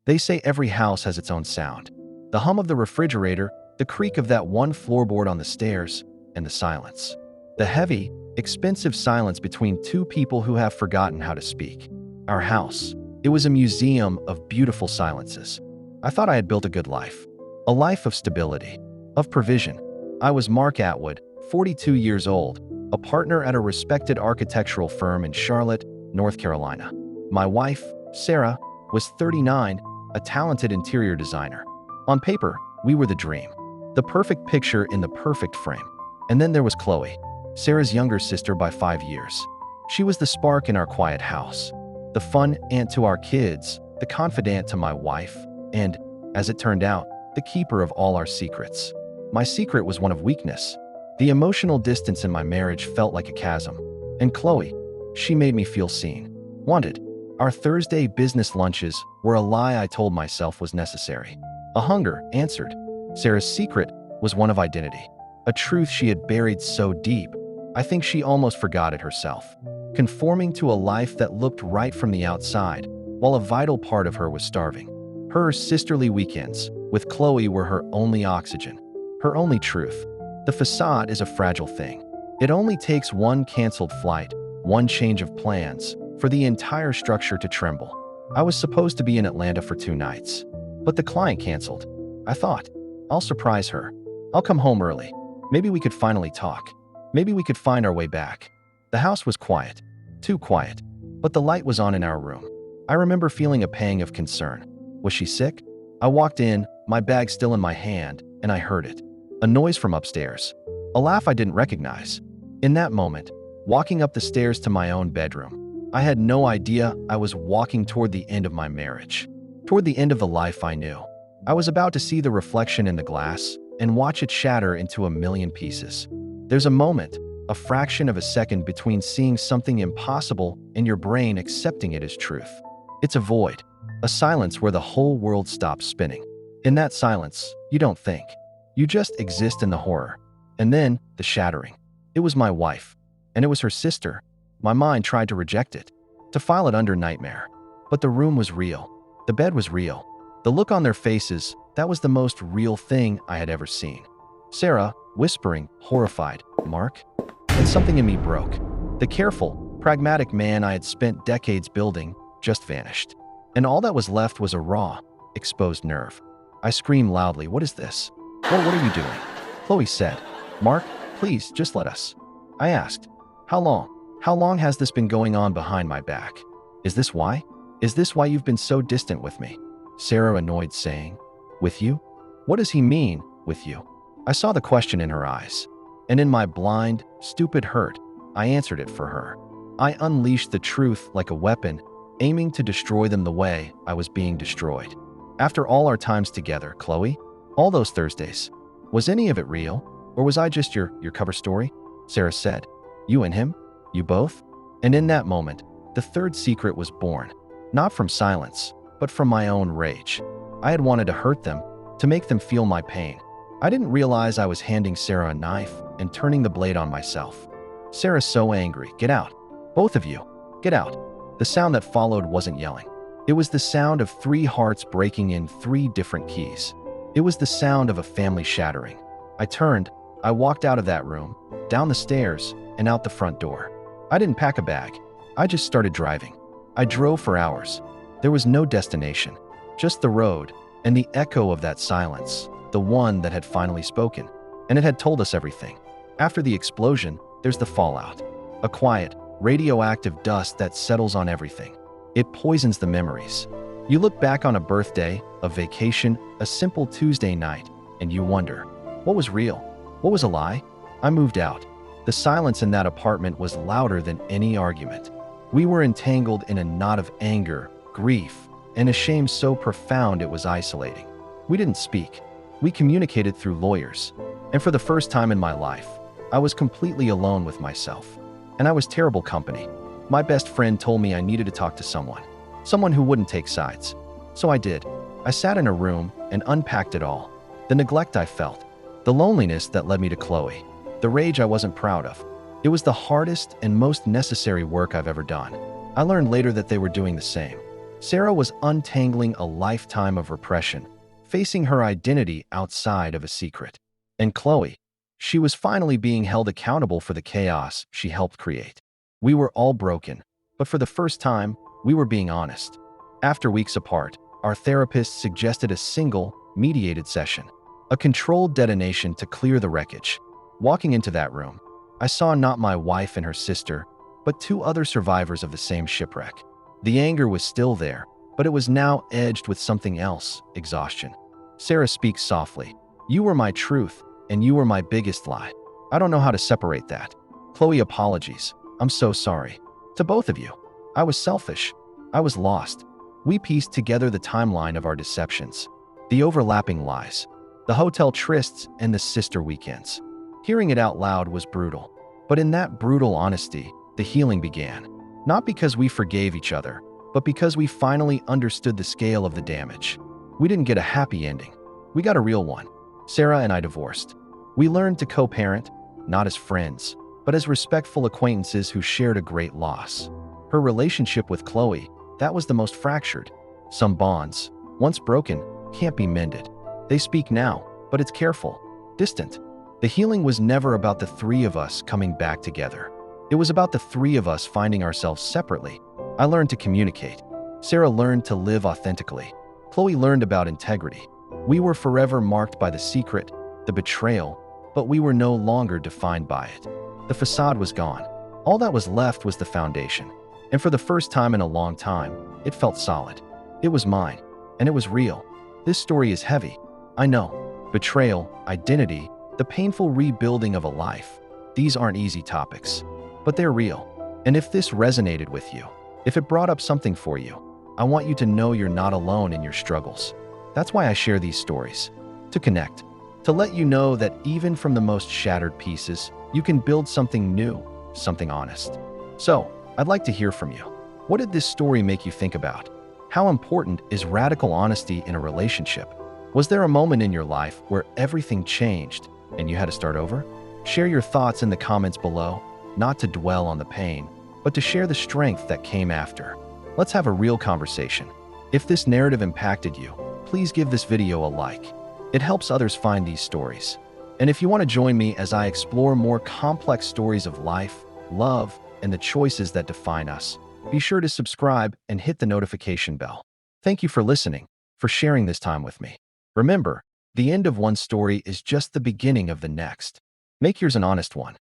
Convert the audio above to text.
They say every house has its own sound. The hum of the refrigerator, the creak of that one floorboard on the stairs, and the silence. The heavy, expensive silence between two people who have forgotten how to speak. Our house. It was a museum of beautiful silences. I thought I had built a good life. A life of stability, of provision. I was Mark Atwood, 42 years old, a partner at a respected architectural firm in Charlotte, North Carolina. My wife, Sarah, was 39, a talented interior designer. On paper, we were the dream. The perfect picture in the perfect frame. And then there was Chloe, Sarah's younger sister by 5 years. She was the spark in our quiet house, the fun aunt to our kids, the confidant to my wife, and, as it turned out, the keeper of all our secrets. My secret was one of weakness. The emotional distance in my marriage felt like a chasm. And Chloe, she made me feel seen, wanted. Our Thursday business lunches were a lie I told myself was necessary. A hunger answered. Sarah's secret was one of identity, a truth she had buried so deep, I think she almost forgot it herself. Conforming to a life that looked right from the outside, while a vital part of her was starving. Her sisterly weekends with Chloe were her only oxygen, her only truth. The facade is a fragile thing. It only takes one canceled flight, one change of plans, for the entire structure to tremble. I was supposed to be in Atlanta for 2 nights, but the client canceled. I thought, I'll surprise her. I'll come home early. Maybe we could finally talk. Maybe we could find our way back. The house was quiet, too quiet, but the light was on in our room. I remember feeling a pang of concern. Was she sick? I walked in, my bag still in my hand, and I heard it. A noise from upstairs. A laugh I didn't recognize. In that moment, walking up the stairs to my own bedroom, I had no idea I was walking toward the end of my marriage, toward the end of the life I knew. I was about to see the reflection in the glass and watch it shatter into a million pieces. There's a moment, a fraction of a second between seeing something impossible and your brain accepting it as truth. It's a void, a silence where the whole world stops spinning. In that silence, you don't think. You just exist in the horror. And then, the shattering. It was my wife, and it was her sister. My mind tried to reject it, to file it under nightmare. But the room was real. The bed was real. The look on their faces, that was the most real thing I had ever seen. Sarah, whispering, horrified, "Mark?" And something in me broke. The careful, pragmatic man I had spent decades building just vanished. And all that was left was a raw, exposed nerve. I screamed loudly, "What is this? What are you doing?" Chloe said, "Mark, please, just let us." I asked, "How long? How long has this been going on behind my back? Is this why? Is this why you've been so distant with me?" Sarah, annoyed, saying, "With you? What does he mean, with you?" I saw the question in her eyes, and in my blind, stupid hurt, I answered it for her. I unleashed the truth like a weapon, aiming to destroy them the way I was being destroyed. After all our times together, Chloe, all those Thursdays, was any of it real? Or was I just your cover story? Sarah said, "You and him? You both?" And in that moment, the third secret was born, not from silence, but from my own rage. I had wanted to hurt them, to make them feel my pain. I didn't realize I was handing Sarah a knife and turning the blade on myself. Sarah's so angry. "Get out. Both of you. Get out." The sound that followed wasn't yelling. It was the sound of 3 hearts breaking in 3 different keys. It was the sound of a family shattering. I turned. I walked out of that room, down the stairs, and out the front door. I didn't pack a bag. I just started driving. I drove for hours. There was no destination, just the road and the echo of that silence, the one that had finally spoken, and it had told us everything. After the explosion, there's the fallout, a quiet, radioactive dust that settles on everything. It poisons the memories. You look back on a birthday, a vacation, a simple Tuesday night, and you wonder, what was real? What was a lie? I moved out. The silence in that apartment was louder than any argument. We were entangled in a knot of anger, grief, and a shame so profound it was isolating. We didn't speak. We communicated through lawyers. And for the first time in my life, I was completely alone with myself. And I was terrible company. My best friend told me I needed to talk to someone who wouldn't take sides. So I did. I sat in a room and unpacked it all. The neglect I felt, the loneliness that led me to Chloe, the rage I wasn't proud of. It was the hardest and most necessary work I've ever done. I learned later that they were doing the same. Sarah was untangling a lifetime of repression, facing her identity outside of a secret. And Chloe, she was finally being held accountable for the chaos she helped create. We were all broken, but for the first time, we were being honest. After weeks apart, our therapist suggested a single, mediated session, a controlled detonation to clear the wreckage. Walking into that room, I saw not my wife and her sister, but two other survivors of the same shipwreck. The anger was still there, but it was now edged with something else: exhaustion. Sarah speaks softly. "You were my truth, and you were my biggest lie. I don't know how to separate that." Chloe, apologies. "I'm so sorry. To both of you. I was selfish. I was lost." We pieced together the timeline of our deceptions, the overlapping lies, the hotel trysts, and the sister weekends. Hearing it out loud was brutal, but in that brutal honesty, the healing began. Not because we forgave each other, but because we finally understood the scale of the damage. We didn't get a happy ending. We got a real one. Sarah and I divorced. We learned to co-parent, not as friends, but as respectful acquaintances who shared a great loss. Her relationship with Chloe, that was the most fractured. Some bonds, once broken, can't be mended. They speak now, but it's careful, distant. The healing was never about the three of us coming back together. It was about the three of us finding ourselves separately. I learned to communicate. Sarah learned to live authentically. Chloe learned about integrity. We were forever marked by the secret, the betrayal, but we were no longer defined by it. The facade was gone. All that was left was the foundation. And for the first time in a long time, it felt solid. It was mine, and it was real. This story is heavy. I know. Betrayal, identity, the painful rebuilding of a life. These aren't easy topics, but they're real. And if this resonated with you, if it brought up something for you, I want you to know you're not alone in your struggles. That's why I share these stories. To connect. To let you know that even from the most shattered pieces, you can build something new, something honest. So, I'd like to hear from you. What did this story make you think about? How important is radical honesty in a relationship? Was there a moment in your life where everything changed and you had to start over? Share your thoughts in the comments below, not to dwell on the pain, but to share the strength that came after. Let's have a real conversation. If this narrative impacted you, please give this video a like. It helps others find these stories. And if you want to join me as I explore more complex stories of life, love, and the choices that define us, be sure to subscribe and hit the notification bell. Thank you for listening, for sharing this time with me. Remember, the end of one story is just the beginning of the next. Make yours an honest one.